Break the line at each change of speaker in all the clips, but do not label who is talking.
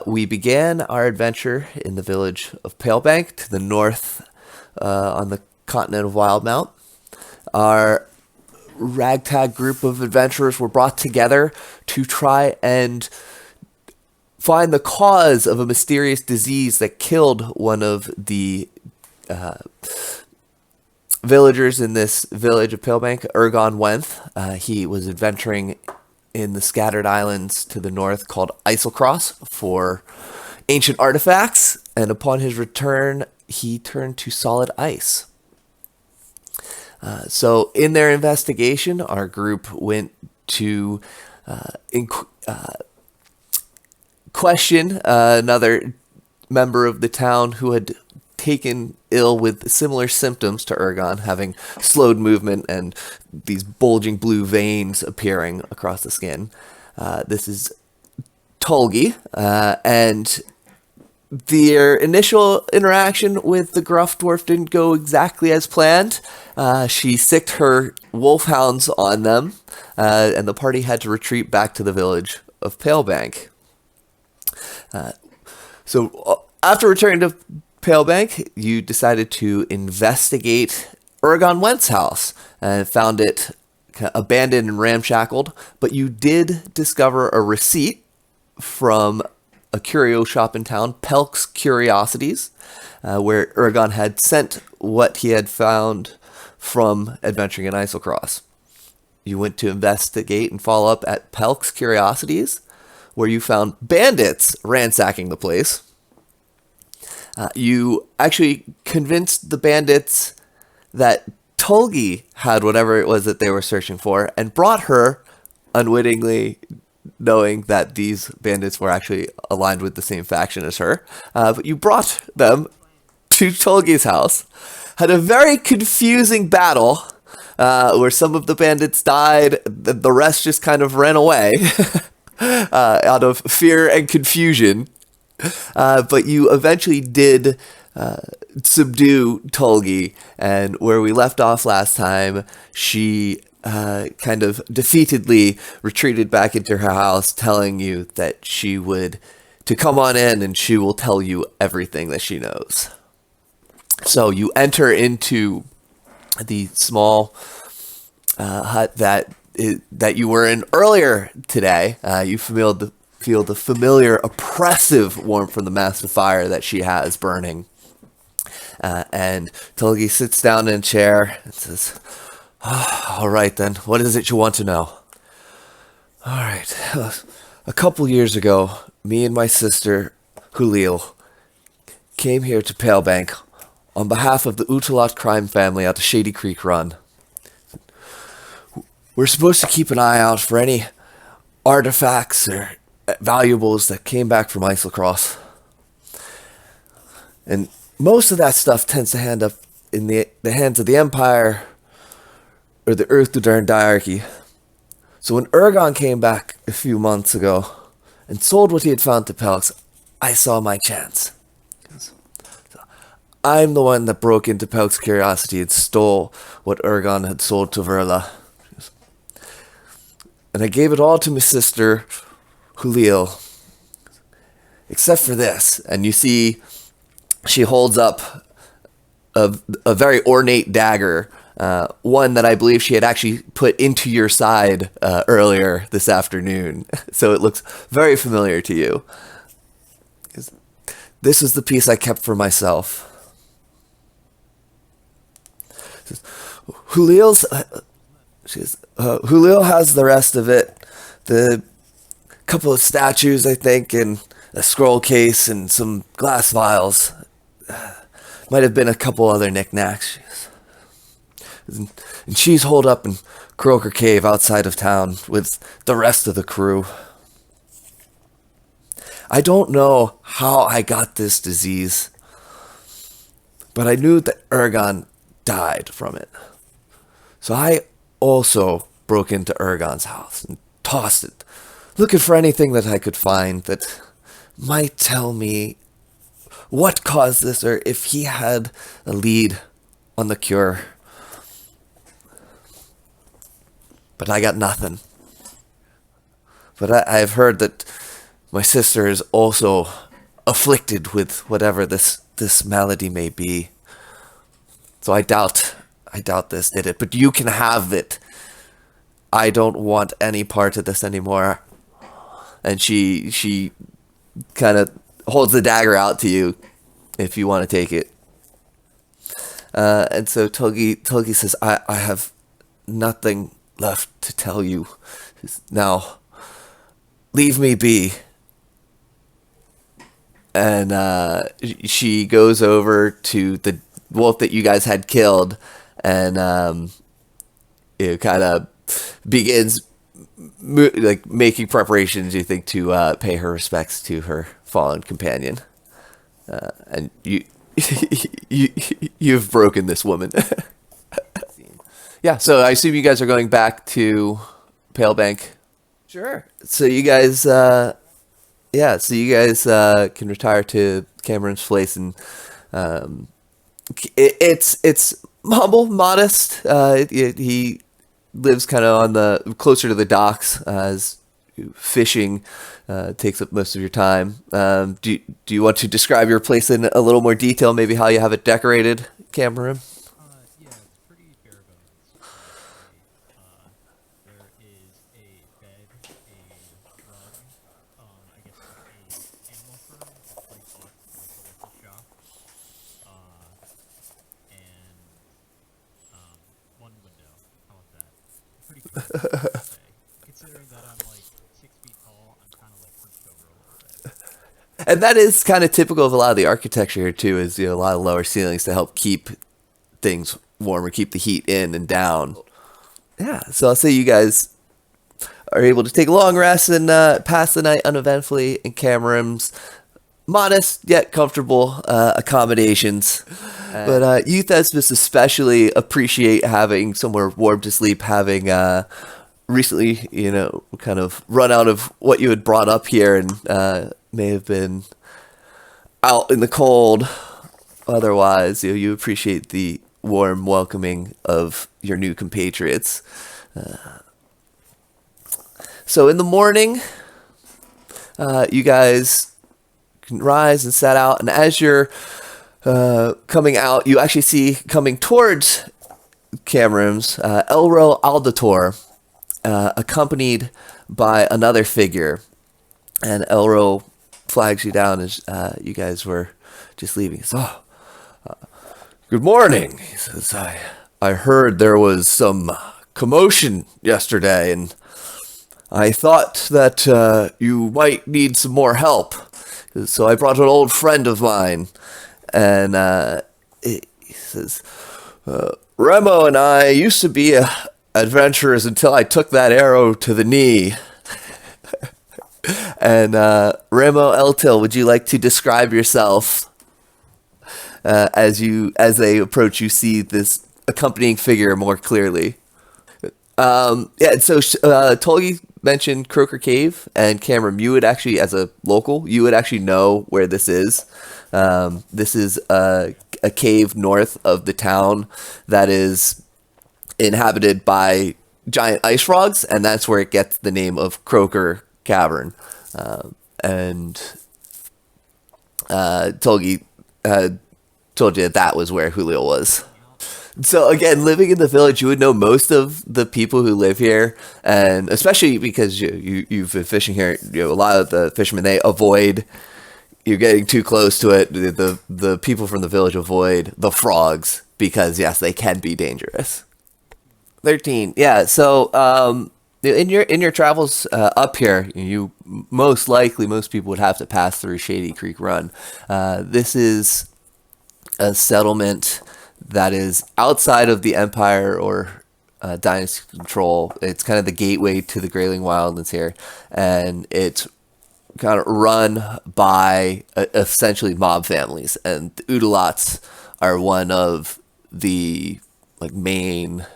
We began our adventure in the village of Palebank to the north on the continent of Wildemount. Our ragtag group of adventurers were brought together to try and find the cause of a mysterious disease that killed one of the villagers in this village of Palebank, Ergon Wenth. He was adventuring in the scattered islands to the north called Islecross for ancient artifacts, and upon his return, he turned to solid ice. So in their investigation, our group went to question another member of the town who had taken ill with similar symptoms to Ergon, having slowed movement and these bulging blue veins appearing across the skin. This is Tolgi, and their initial interaction with the gruff dwarf didn't go exactly as planned. She sicked her wolfhounds on them, and the party had to retreat back to the village of Palebank. So after returning to Palebank, you decided to investigate Ergon Went's house and found it abandoned and ramshackled, but you did discover a receipt from a curio shop in town, Pelk's Curiosities, where Ergon had sent what he had found from adventuring in Islecross. You went to investigate and follow up at Pelk's Curiosities, where you found bandits ransacking the place. You actually convinced the bandits that Tolgi had whatever it was that they were searching for and brought her, unwittingly knowing that these bandits were actually aligned with the same faction as her. But you brought them to Tolgi's house, had a very confusing battle where some of the bandits died, the rest just kind of ran away out of fear and confusion. But you eventually did subdue Tolgi, and where we left off last time, she kind of defeatedly retreated back into her house, telling you that she would to come on in and she will tell you everything that she knows. So you enter into the small hut that you were in earlier today. You feel the familiar oppressive warmth from the massive fire that she has burning. And Tolgi sits down in a chair and says, all right then, what is it you want to know? All right, a couple years ago, me and my sister, Julil, came here to Palebank on behalf of the Utalot crime family out the Shady Creek Run. We're supposed to keep an eye out for any artifacts or valuables that came back from Islecross. And most of that stuff tends to end up in the hands of the Empire or the Earth Dudarn Diarchy. So when Ergon came back a few months ago and sold what he had found to Pelks, I saw my chance. I'm the one that broke into Pelk's Curiosity and stole what Ergon had sold to Verla. And I gave it all to my sister, Julil. Except for this. And you see, she holds up a very ornate dagger. One that I believe she had actually put into your side earlier this afternoon. So it looks very familiar to you. This is the piece I kept for myself. Julil has the rest of it. The couple of statues, I think, and a scroll case and some glass vials. Might have been a couple other knickknacks. And she's holed up in Croaker Cave outside of town with the rest of the crew. I don't know how I got this disease, but I knew that Ergon died from it. So I also broke into Ergon's house and tossed it, looking for anything that I could find that might tell me what caused this or if he had a lead on the cure. But I got nothing. But I've heard that My sister is also afflicted with whatever this malady may be. So I doubt this did it. But you can have it. I don't want any part of this anymore. And she kind of holds the dagger out to you if you want to take it. And so Tulgi says, I have nothing left to tell you. Now, leave me be. And she goes over to the wolf that you guys had killed, and it kind of begins like making preparations, you think, to pay her respects to her fallen companion. And you you've broken this woman. Yeah, so I assume you guys are going back to Pale Bank. Sure. So you guys, can retire to Cameron's place, and um, it's humble, modest. He lives kind of on the closer to the docks, as fishing takes up most of your time. Do you want to describe your place in a little more detail? Maybe how you have it decorated, Cameron?
Yeah, it's pretty bare bones. There is a bed, a rug, I guess like a animal fur, like bought from like the local shop, and one window. How about that? Pretty cozy, I'd say. Considering that I'm like 6 feet tall, I'm kind of like hunched over a little bit.
And that is kind of typical of a lot of the architecture here too. Is a lot of lower ceilings to help keep things warmer, keep the heat in and down. Yeah, so I'll say you guys are able to take a long rest and pass the night uneventfully in Cameron's modest yet comfortable accommodations. But Euthesmus especially appreciate having somewhere warm to sleep, having recently, kind of run out of what you had brought up here, and may have been out in the cold. Otherwise, you appreciate the warm welcoming of your new compatriots. So in the morning, you guys can rise and set out, and as you're coming out, you actually see coming towards Cameron's Elro Aldator, accompanied by another figure, and Elro flags you down as you guys were just leaving. He says, good morning. He says, I heard there was some commotion yesterday, and I thought that you might need some more help. So I brought an old friend of mine, and he says, Remo and I used to be adventurers until I took that arrow to the knee. And Remo Eltil, would you like to describe yourself? As they approach, you see this accompanying figure more clearly. So Tolgi mentioned Croaker Cave, and Cameron, you would actually, as a local, you would actually know where this is. This is a cave north of the town that is inhabited by giant ice frogs, and that's where it gets the name of Croaker Cavern. And Tolgi told you that was where Julio was. So again, living in the village, you would know most of the people who live here, and especially because you've been fishing here. A lot of the fishermen, they avoid you getting too close to it. The people from the village avoid the frogs because yes, they can be dangerous. 13. Yeah. So in your travels up here, most people would have to pass through Shady Creek Run. This is a settlement that is outside of the Empire or Dynasty control. It's kind of the gateway to the Grayling Wildlands here, and it's kind of run by essentially mob families, and the Udalots are one of the main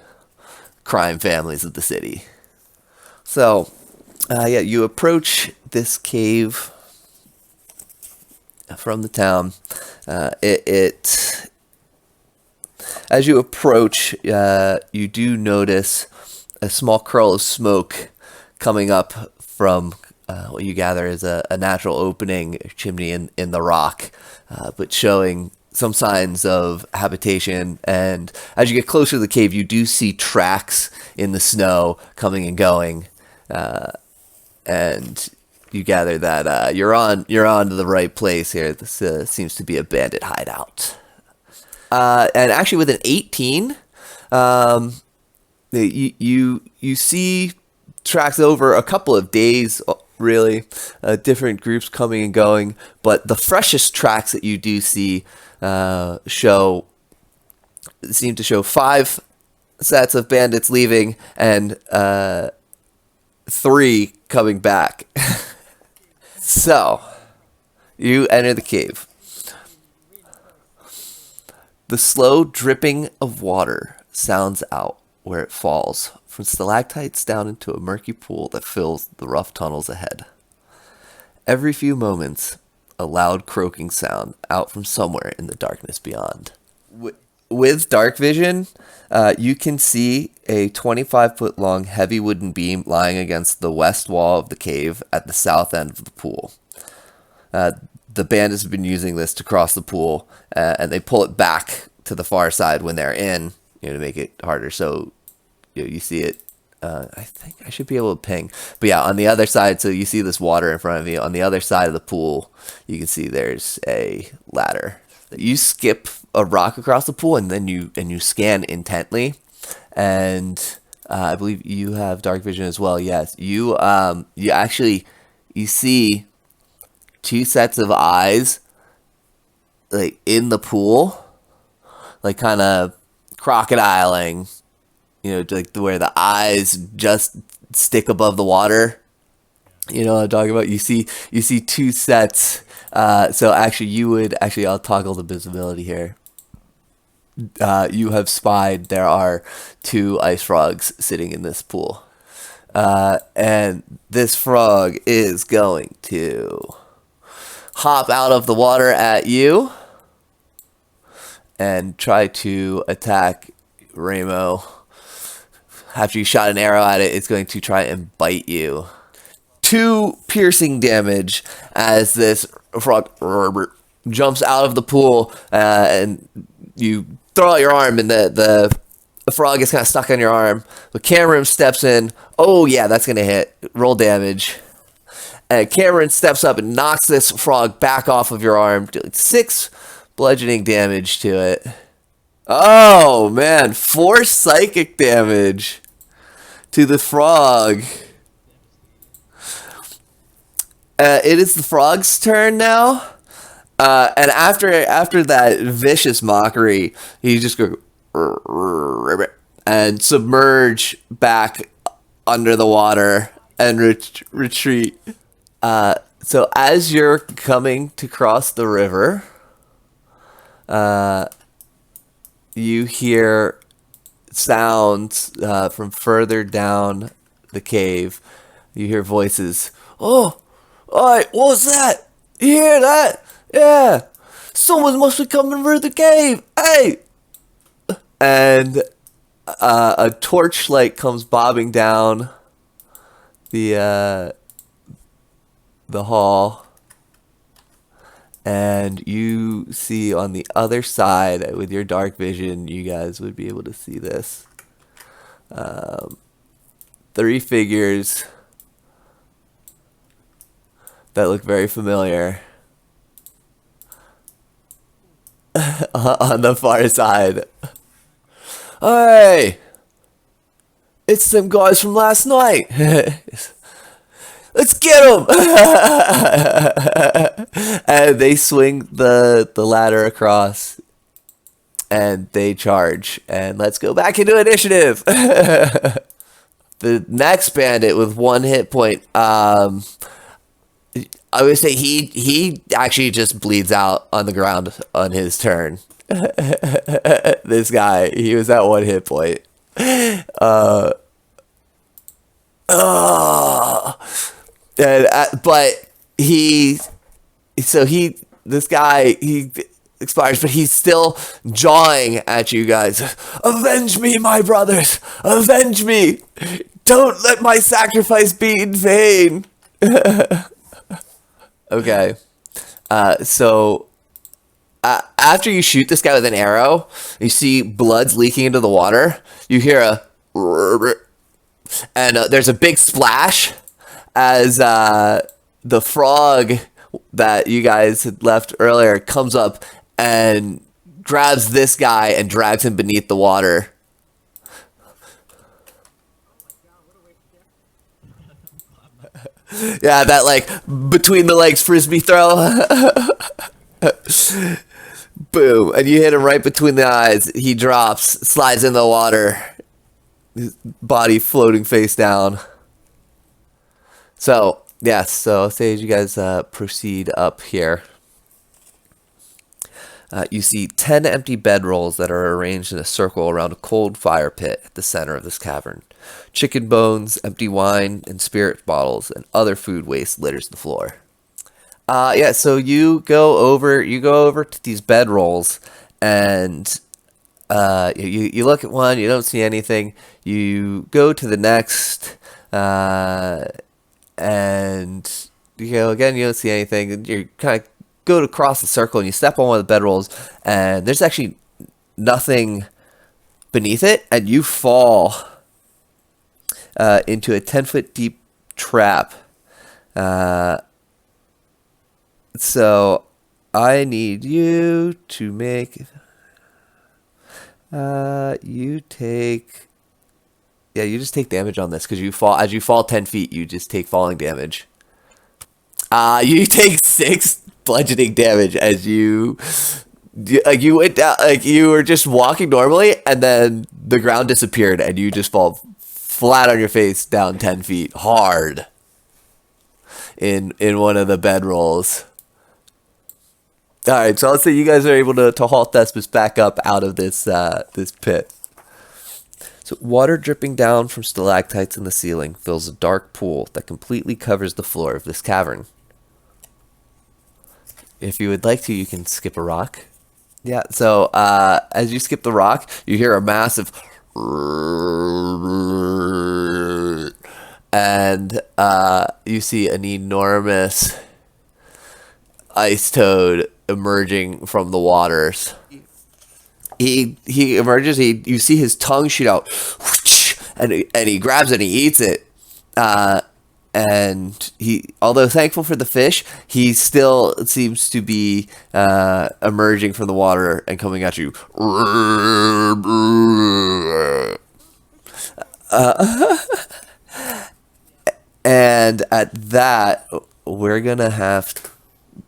crime families of the city. So, you approach this cave from the town. As you approach, you do notice a small curl of smoke coming up from what you gather is a natural opening chimney in the rock, but showing some signs of habitation. And as you get closer to the cave, you do see tracks in the snow coming and going, and you gather that you're on to the right place here. This seems to be a bandit hideout. And actually, with an 18, you see tracks over a couple of days, really, different groups coming and going. But the freshest tracks that you do see seem to show 5 sets of bandits leaving and 3 coming back. So, you enter the cave. The slow dripping of water sounds out where it falls from stalactites down into a murky pool that fills the rough tunnels ahead. Every few moments, a loud croaking sound out from somewhere in the darkness beyond. With dark vision, you can see a 25-foot long heavy wooden beam lying against the west wall of the cave at the south end of the pool. The bandits have been using this to cross the pool, and they pull it back to the far side when they're in, to make it harder. So you see it. I think I should be able to ping. But yeah, on the other side, so you see this water in front of you. On the other side of the pool, you can see there's a ladder. You skip a rock across the pool, and then you scan intently. And I believe you have dark vision as well. Yes, you see 2 sets of eyes, like in the pool, like kind of crocodiling, like where the eyes just stick above the water. You know what I'm talking about? You see 2 sets. So actually, I'll toggle the visibility here. You have spied there are 2 ice frogs sitting in this pool. And this frog is going to hop out of the water at you and try to attack Ramo. After you shot an arrow at it, it's going to try and bite you. 2 piercing damage as this frog jumps out of the pool, and you throw out your arm, and the frog is kind of stuck on your arm. But Cameron steps in. Oh yeah, that's going to hit. Roll damage. And Cameron steps up and knocks this frog back off of your arm, doing 6 bludgeoning damage to it. Oh man, 4 psychic damage to the frog. It is the frog's turn now. And after that vicious mockery, he just go and submerge back under the water and retreat. So as you're coming to cross the river, you hear sounds from further down the cave. You hear voices. Oh, alright, what's that? You hear that? Yeah. Someone must be coming through the cave. Hey! And a torchlight comes bobbing down the hall, and you see on the other side, with your dark vision, you guys would be able to see this. 3 figures that look very familiar on the far side. Hey! It's them guys from last night. Let's get them! And they swing the ladder across, and they charge. And let's go back into initiative. The next bandit with 1 hit point. I would say he actually just bleeds out on the ground on his turn. This guy, he was at 1 hit point. But this guy expires, but he's still jawing at you guys. Avenge me, my brothers! Avenge me! Don't let my sacrifice be in vain! Okay. So after you shoot this guy with an arrow, you see blood's leaking into the water. You hear a, and there's a big splash as the frog that you guys had left earlier comes up and grabs this guy and drags him beneath the water. Yeah, that like between the legs frisbee throw. Boom. And you hit him right between the eyes. He drops, slides in the water, his body floating face down. So, yes, so say as you guys proceed up here, you see 10 empty bedrolls that are arranged in a circle around a cold fire pit at the center of this cavern. Chicken bones, empty wine, and spirit bottles, and other food waste litters the floor. Yeah, so you go over to these bedrolls, and you look at one, you don't see anything. You go to the next, and you go again, you don't see anything. And you kind of go to cross the circle, and you step on one of the bedrolls, and there's actually nothing beneath it, and you fall into a 10-foot deep trap. So I need you to make you just take damage on this because you fall as you fall 10 feet. You just take falling damage. You take 6 bludgeoning damage as you went down, like you were just walking normally, and then the ground disappeared, and you just fall flat on your face down 10 feet hard in one of the bedrolls. All right, so let's say you guys are able to halt Thespis back up out of this this pit. So water dripping down from stalactites in the ceiling fills a dark pool that completely covers the floor of this cavern. If you would like to, you can skip a rock. Yeah, so as you skip the rock, you hear a massive and you see an enormous ice toad emerging from the waters. He emerges. You see his tongue shoot out, and he grabs it and he eats it. And although thankful for the fish, he still seems to be emerging from the water and coming at you. And at that, we're gonna have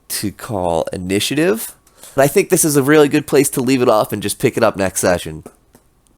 to call initiative. And I think this is a really good place to leave it off and just pick it up next session.